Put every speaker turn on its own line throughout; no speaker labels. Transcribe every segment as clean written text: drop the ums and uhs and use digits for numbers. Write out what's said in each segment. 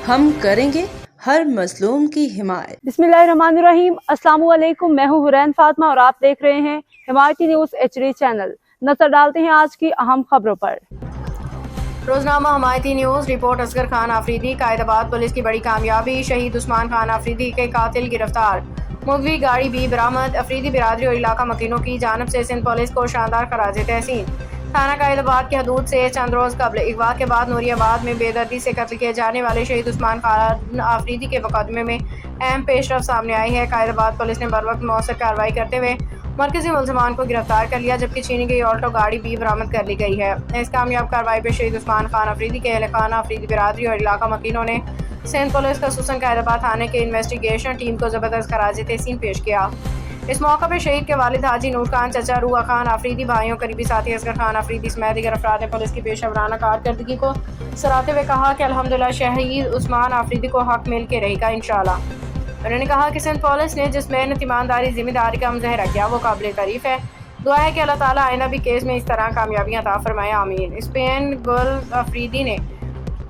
ہم کریں گے ہر مظلوم کی حمایت۔
بسم اللہ الرحمن الرحیم۔ السلام علیکم، میں ہوں حرین فاطمہ اور آپ دیکھ رہے ہیں حمایتی نیوز HD چینل۔ نظر ڈالتے ہیں آج کی اہم خبروں پر۔
روزنامہ حمایتی نیوز رپورٹ۔ اصغر خان آفریدی، قائد آباد پولیس کی بڑی کامیابی، شہید عثمان خان آفریدی کے قاتل گرفتار، مغوی گاڑی بھی برآمد، افریدی برادری اور علاقہ مکینوں کی جانب سے سندھ پولیس کو شاندار خراج تحسین۔ تھانہ قائد آباد کی حدود سے چند روز قبل اغوا کے بعد نوری آباد میں بے دردی سے قتل کیے جانے والے شہید عثمان خان آفریدی کے مقدمے میں اہم پیش رفت سامنے آئی ہے۔ قائد آباد پولیس نے بروقت مؤثر کارروائی کرتے ہوئے مرکزی ملزمان کو گرفتار کر لیا، جبکہ چھینی گئی آلٹو گاڑی بھی برآمد کر لی گئی ہے۔ اس کامیاب کارروائی پہ شہید عثمان خان آفریدی کے اہل خانہ، افریدی برادری اور علاقہ مکینوں نے سندھ پولیس خصوصاً قائد آباد تھانے کے انویسٹیگیشن ٹیم کو زبردست خراج تحسین پیش کیا۔ اس موقع پہ شہید کے والد حاجی نور خان، چچا روحا خان آفریدی، بھائیوں قریبی ساتھی اصغر خان آفریدی سمیت دیگر افراد نے پولیس کی پیشہ ورانہ کارکردگی کو سراہتے ہوئے کہا کہ الحمدللہ شہید عثمان آفریدی کو حق مل کے رہے گا انشاءاللہ۔ انہوں نے کہا کہ سندھ پولیس نے جس محنت، ایمانداری، ذمہ داری کا مظاہرہ کیا وہ قابل تعریف ہے۔ دعا ہے کہ اللہ تعالیٰ آئندہ بھی کیس میں اس طرح کامیابیاں عطا فرمائے، آمین۔ اسپین گل آفریدی نے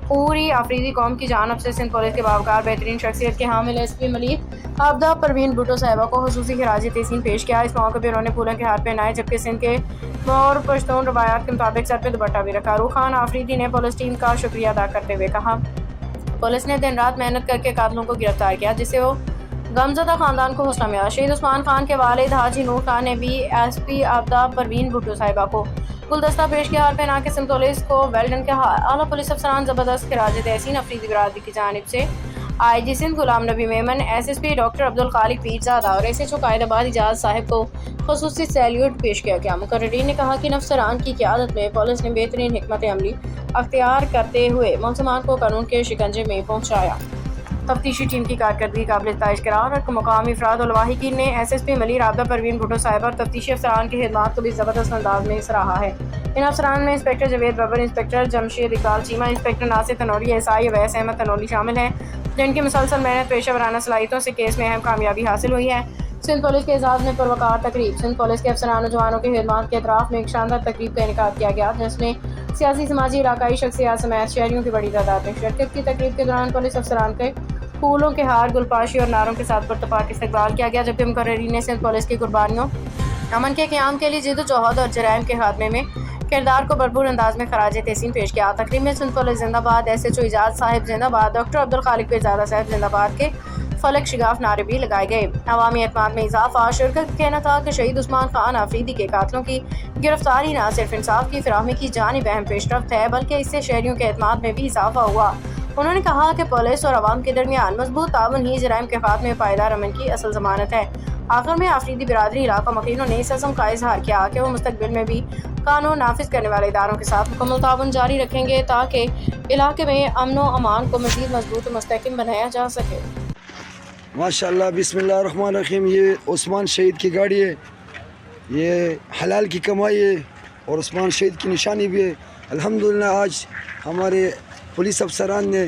پوری آفریدی قوم کی جانب سے سندھ پولیس کے باوقار بہترین شخصیت کے حامل SP ملیح آبدہ پروین بھٹو صاحبہ کو خصوصی خراج تحسین پیش کیا۔ اس موقع پہ انہوں نے پھولوں کے ہار پہنائے، جبکہ سندھ کے مور پشتون روایات کے مطابق سر پہ دوپٹہ بھی رکھا۔ روح خان آفریدی نے پولیس ٹیم کا شکریہ ادا کرتے ہوئے کہا پولیس نے دن رات محنت کر کے قاتلوں کو گرفتار کیا، جس سے وہ غمزدہ خاندان کو حوصلہ ملا۔ شہید عثمان خان کے والد حاجی نور خان نے بھی SP آبدہ پروین بھٹو صاحبہ کو گلدستہ پیش کیا، ہار پہنا کے سندھ پولیس کو ویلڈن کے اعلیٰ پولیس افسران زبردست خراج تحسین افریدی برادری کی جانب سے IG سندھ غلام نبی میمن، SSP ڈاکٹر عبدالخالق پیرزادہ اور SHO قائد آباد اجاز صاحب کو خصوصی سیلیوٹ پیش کیا گیا۔ مقررین نے کہا کہ افسران کی قیادت میں پولیس نے بہترین حکمت عملی اختیار کرتے ہوئے ملزمان کو قانون کے شکنجے میں پہنچایا۔ تفتیشی ٹیم کی کارکردگی قابل ستائش قرار اور مقامی افراد اور لواحقین نے SSP ملیح آبدہ پروین بھٹو صاحبہ اور تفتیشی افسران کی خدمات کو بھی زبردست انداز میں سراہا ہے۔ ان افسران میں انسپکٹر جاوید ببر، انسپکٹر جمشید اقبال چیمہ، انسپکٹر ناصر تنوری، SI اویس احمد تنوری شامل ہیں، جن کی مسلسل محنت، پیشہ ورانہ صلاحیتوں سے کیس میں اہم کامیابی حاصل ہوئی ہے۔ سندھ پولیس کے اعزاز میں پروقار تقریب۔ سندھ پولیس کے افسران و جوانوں کی خدمات کے اعتراف میں ایک شاندار تقریب کا انعقاد کیا گیا، جس میں سیاسی، سماجی، علاقائی شخصیات سمیت شہریوں کی بڑی تعداد نے شرکت کی۔ تقریب کے دوران پولیس افسران کے پھولوں کے ہار، گلپاشی اور نعروں کے ساتھ پرتپاک استقبال کیا گیا، جبکہ مقررین نے سندھ پولیس کی قربانیوں، امن کے قیام کے لیے جد و جہد اور جرائم کے خاتمے میں کردار کو بھرپور انداز میں خراج تحسین پیش کیا۔ تقریب میں سندھ پولیس زندہ باد، SHO اجاز صاحب زندہ باد، ڈاکٹر عبدالخالق پیرزادہ صاحب زندہ باد کے فلک شگاف نعرے بھی لگائے گئے۔ عوامی اعتماد میں اضافہ۔ شرکت کا کہنا تھا کہ شہید عثمان خان آفریدی کے قاتلوں کی گرفتاری نہ صرف انصاف کی فراہمی کی جانب اہم پیش رفت ہے، بلکہ اس سے شہریوں کے اعتماد میں بھی اضافہ ہوا۔ انہوں نے کہا کہ پولیس اور عوام کے درمیان مضبوط تعاون ہی جرائم کے خاتمے، پائیدار امن کی اصل ضمانت ہے۔ آخر میں آفریدی برادری علاقہ مکینوں نے اس عزم کا اظہار کیا کہ وہ مستقبل میں بھی قانون نافذ کرنے والے اداروں کے ساتھ مکمل تعاون جاری رکھیں گے تاکہ علاقے میں امن و امان کو مزید مضبوط و مستحکم بنایا جا سکے۔
ماشاءاللہ، بسم اللہ الرحمن الرحیم۔ یہ عثمان شہید کی گاڑی ہے، یہ حلال کی کمائی ہے اور عثمان شہید کی نشانی بھی ہے۔ الحمدللہ آج ہمارے پولیس افسران نے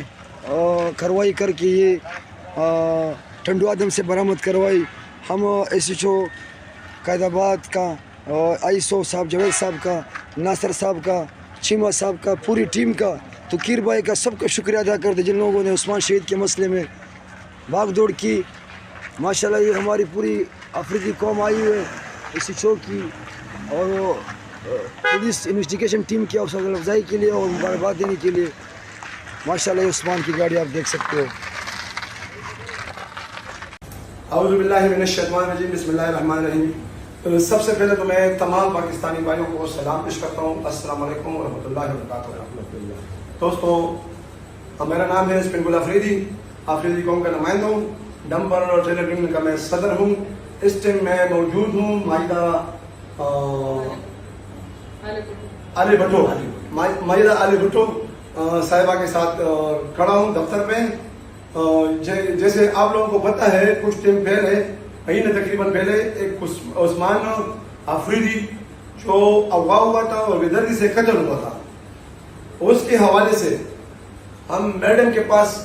کارروائی کر کے یہ ٹنڈو آدم سے برآمد کروائی۔ ہم SHO قائد آباد کا، ISO صاحب، جاوید صاحب کا، ناصر صاحب کا، چیمہ صاحب کا، پوری ٹیم کا، توقیر بھائی کا، سب کا شکریہ ادا کرتے جن لوگوں نے عثمان شہید کے مسئلے میں بھاگ دوڑ کی۔ ماشاءاللہ یہ ہماری پوری افریدی قوم آئی ہے SHO کی اور پولیس انویسٹیگیشن ٹیم کی حوصلہ افزائی کے لیے اور مبارکباد دینے کے لیے۔ ماشاءاللہ یہ عثمان کی گاڑی آپ دیکھ سکتے ہو۔
اعوذ باللہ من الشیطان الرجیم، بسم اللہ الرحمن الرحیم۔ سب سے پہلے تو میں تمام پاکستانی بھائیوں کو سلام پیش کرتا ہوں، السلام علیکم ورحمۃ اللہ وبرکاتہ۔ دوستو، میرا نام ہے اسپین گل آفریدی، آفریدی قوم کا نمائندہ ہوں، ڈمپر اور ٹریلر یونین کا میں صدر ہوں۔ اس ٹائم میں موجود ہوں مائدہ علی بھٹو، مائدہ علی بھٹو صاحبہ کے ساتھ کھڑا ہوں دفتر پہ۔ جیسے آپ لوگوں کو پتہ ہے، کچھ ٹائم پہلے، مہینے تقریباً پہلے، ایک عثمان آفریدی جو اغوا ہوا تھا اور بے دردی سے قتل ہوا تھا، اس کے حوالے سے ہم میڈم کے پاس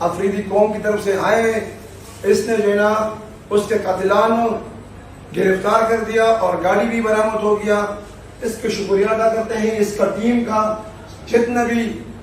آفریدی قوم کی طرف سے آئے ہیں۔ اس نے جو ہے نا اس کے قاتلان گرفتار کر دیا اور گاڑی بھی برآمد ہو گیا۔ اس کے شکریہ ادا کرتے ہیں، اس کا ٹیم کا، جتنے بھی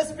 SP